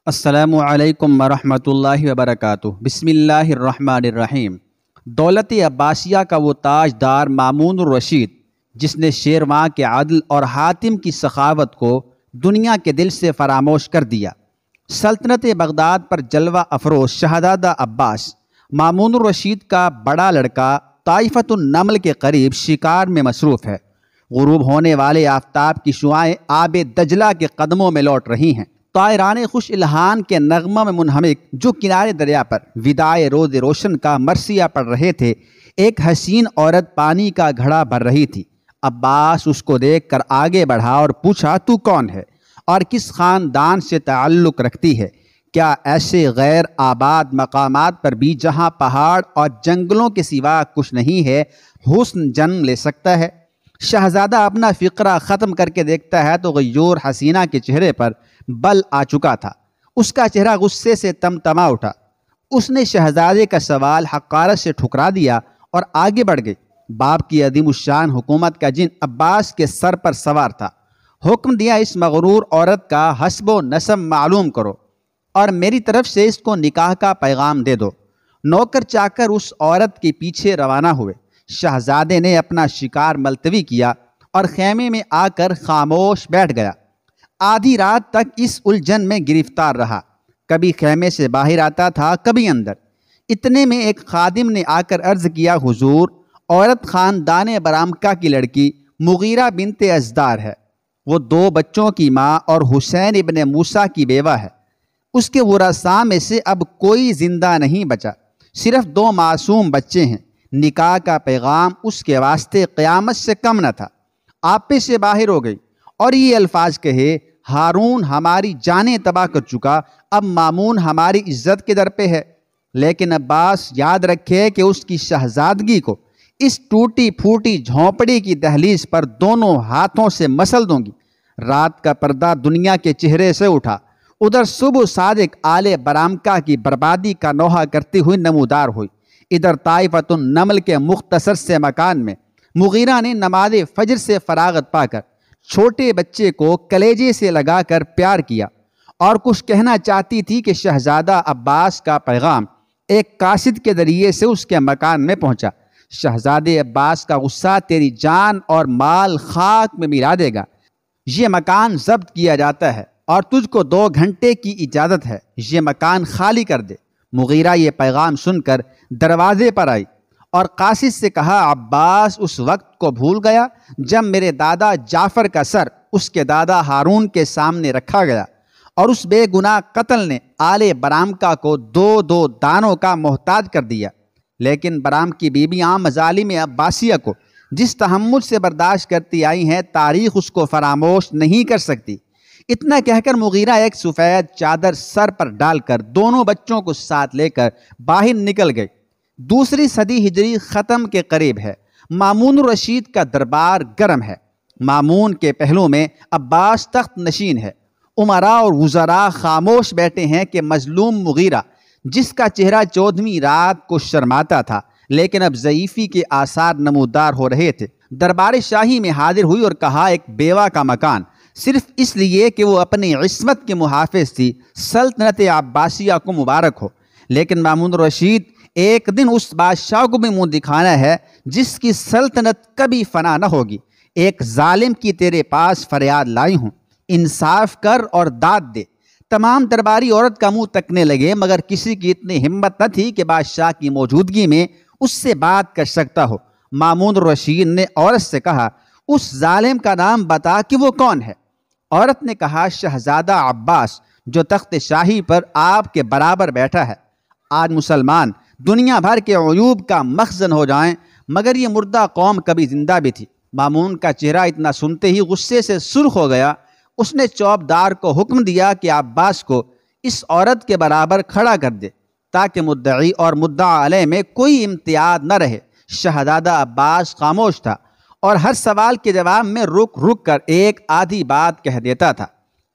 السلام علیکم ورحمۃ اللہ وبرکاتہ۔ بسم اللہ الرحمن الرحیم۔ دولت عباسیہ کا وہ تاجدار مامون الرشید جس نے شیرواں کے عدل اور حاتم کی سخاوت کو دنیا کے دل سے فراموش کر دیا، سلطنت بغداد پر جلوہ افروز شہزادہ عباس مامون الرشید کا بڑا لڑکا طائفۃ النمل کے قریب شکار میں مصروف ہے۔ غروب ہونے والے آفتاب کی شعاعیں آب دجلہ کے قدموں میں لوٹ رہی ہیں۔ طائران خوش الہان کے نغمہ میں منہمک جو کنارے دریا پر وداع روز روشن کا مرثیہ پڑھ رہے تھے، ایک حسین عورت پانی کا گھڑا بھر رہی تھی۔ عباس اس کو دیکھ کر آگے بڑھا اور پوچھا، تو کون ہے اور کس خاندان سے تعلق رکھتی ہے؟ کیا ایسے غیر آباد مقامات پر بھی جہاں پہاڑ اور جنگلوں کے سوا کچھ نہیں ہے، حسن جنم لے سکتا ہے؟ شہزادہ اپنا فقرہ ختم کر کے دیکھتا ہے تو غیور حسینہ کے چہرے پر بل آ چکا تھا۔ اس کا چہرہ غصے سے تمتما اٹھا۔ اس نے شہزادے کا سوال حقارت سے ٹھکرا دیا اور آگے بڑھ گئی۔ باپ کی عظیم الشان حکومت کا جن عباس کے سر پر سوار تھا۔ حکم دیا، اس مغرور عورت کا حسب و نسب معلوم کرو اور میری طرف سے اس کو نکاح کا پیغام دے دو۔ نوکر چاکر اس عورت کے پیچھے روانہ ہوئے۔ شہزادے نے اپنا شکار ملتوی کیا اور خیمے میں آ کر خاموش بیٹھ گیا۔ آدھی رات تک اس الجھن میں گرفتار رہا، کبھی خیمے سے باہر آتا تھا، کبھی اندر۔ اتنے میں ایک خادم نے آ کر عرض کیا، حضور، عورت خاندان برامکہ کی لڑکی مغیرہ بنت ازدار ہے۔ وہ 2 بچوں کی ماں اور حسین ابن موسیٰ کی بیوہ ہے۔ اس کے ورثاء میں سے اب کوئی زندہ نہیں بچا، صرف 2 معصوم بچے ہیں۔ نکاح کا پیغام اس کے واسطے قیامت سے کم نہ تھا۔ آپے سے باہر ہو گئی اور یہ الفاظ کہے، ہارون ہماری جانیں تباہ کر چکا، اب مامون ہماری عزت کے در پہ ہے۔ لیکن عباس یاد رکھے کہ اس کی شہزادگی کو اس ٹوٹی پھوٹی جھونپڑی کی دہلیز پر دونوں ہاتھوں سے مسل دوں گی۔ رات کا پردہ دنیا کے چہرے سے اٹھا۔ ادھر صبح صادق آل برامکہ کی بربادی کا نوحہ کرتی ہوئی نمودار ہوئی۔ ادھر طائفۃ النمل کے مختصر سے مکان میں مغیرہ نے نماز فجر سے فراغت پا کر چھوٹے بچے کو کلیجے سے لگا کر پیار کیا اور کچھ کہنا چاہتی تھی کہ شہزادہ عباس کا پیغام ایک قاصد کے ذریعے سے اس کے مکان میں پہنچا۔ شہزادے عباس کا غصہ تیری جان اور مال خاک میں ملا دے گا۔ یہ مکان ضبط کیا جاتا ہے اور تجھ کو 2 گھنٹے کی اجازت ہے، یہ مکان خالی کر دے۔ مغیرہ یہ پیغام سن کر دروازے پر آئی اور قاصد سے کہا، عباس اس وقت کو بھول گیا جب میرے دادا جعفر کا سر اس کے دادا ہارون کے سامنے رکھا گیا اور اس بے گناہ قتل نے آل برامکہ کو 2 دانوں کا محتاج کر دیا۔ لیکن برام کی بیویاں مظالم عباسیہ کو جس تحمل سے برداشت کرتی آئی ہیں، تاریخ اس کو فراموش نہیں کر سکتی۔ اتنا کہہ کر مغیرہ ایک سفید چادر سر پر ڈال کر دونوں بچوں کو ساتھ لے کر باہر نکل گئی۔ 2 صدی ہجری ختم کے قریب ہے۔ مامون الرشید کا دربار گرم ہے۔ مامون کے پہلو میں عباس تخت نشین ہے۔ امراء اور وزراء خاموش بیٹھے ہیں کہ مظلوم مغیرہ جس کا چہرہ 14ویں رات کو شرماتا تھا لیکن اب ضعیفی کے آثار نمودار ہو رہے تھے، دربار شاہی میں حاضر ہوئی اور کہا، ایک بیوہ کا مکان صرف اس لیے کہ وہ اپنی عصمت کے محافظ تھی، سلطنت عباسیہ کو مبارک ہو۔ لیکن مامون الرشید، ایک دن اس بادشاہ کو بھی منہ دکھانا ہے جس کی سلطنت کبھی فنا نہ ہوگی۔ ایک ظالم کی تیرے پاس فریاد لائی ہوں، انصاف کر اور داد دے۔ تمام درباری عورت کا منہ تکنے لگے، مگر کسی کی اتنی ہمت نہ تھی کہ بادشاہ کی موجودگی میں اس سے بات کر سکتا ہو۔ مامون الرشید نے عورت سے کہا، اس ظالم کا نام بتا کہ وہ کون ہے۔ عورت نے کہا، شہزادہ عباس جو تخت شاہی پر آپ کے برابر بیٹھا ہے۔ آج مسلمان دنیا بھر کے عیوب کا مخزن ہو جائیں مگر یہ مردہ قوم کبھی زندہ بھی تھی۔ مامون کا چہرہ اتنا سنتے ہی غصے سے سرخ ہو گیا۔ اس نے چوبدار کو حکم دیا کہ عباس کو اس عورت کے برابر کھڑا کر دے تاکہ مدعی اور مدعا علیہ میں کوئی امتیاز نہ رہے۔ شہزادہ عباس خاموش تھا اور ہر سوال کے جواب میں رک رک کر ایک آدھی بات کہہ دیتا تھا۔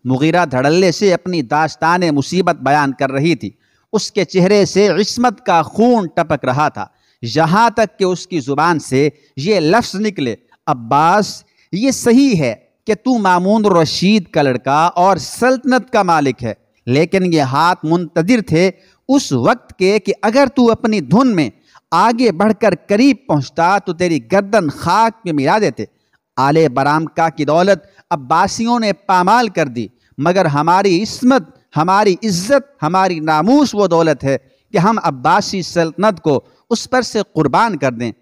مغیرہ دھڑلے سے اپنی داستان مصیبت بیان کر رہی تھی۔ اس کے چہرے سے عصمت کا خون ٹپک رہا تھا، یہاں تک کہ اس کی زبان سے یہ لفظ نکلے، عباس، یہ صحیح ہے کہ تو مامون الرشید کا لڑکا اور سلطنت کا مالک ہے، لیکن یہ ہاتھ منتظر تھے اس وقت کے کہ اگر تو اپنی دھن میں آگے بڑھ کر قریب پہنچتا تو تیری گردن خاک میں ملا دیتے۔ آل برامکا کی دولت عباسیوں نے پامال کر دی، مگر ہماری عصمت، ہماری عزت، ہماری ناموس وہ دولت ہے کہ ہم عباسی سلطنت کو اس پر سے قربان کر دیں۔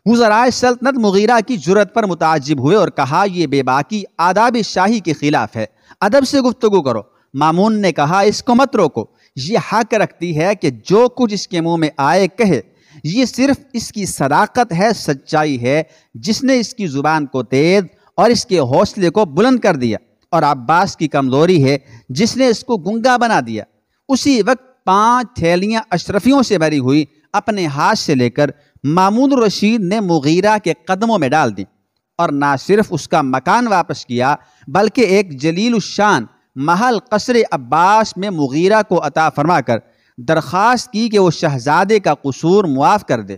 وزرائے سلطنت مغیرہ کی جرأت پر متعجب ہوئے اور کہا یہ بے باکی آداب شاہی کے خلاف ہے، ادب سے گفتگو کرو۔ مامون نے کہا اس کو مت روکو، یہ حق رکھتی ہے کہ جو کچھ اس کے منہ میں آئے کہے، یہ صرف اس کی صداقت ہے، سچائی ہے جس نے اس کی زبان کو تیز اور اس کے حوصلے کو بلند کر دیا، اور عباس کی کمزوری ہے جس نے اس کو گنگا بنا دیا۔ اسی وقت 5 تھیلیاں اشرفیوں سے بھری ہوئی اپنے ہاتھ سے لے کر مامون الرشید نے مغیرہ کے قدموں میں ڈال دیں، اور نہ صرف اس کا مکان واپس کیا بلکہ ایک جلیل الشان محل قصر عباس میں مغیرہ کو عطا فرما کر درخواست کی کہ وہ شہزادے کا قصور معاف کر دے۔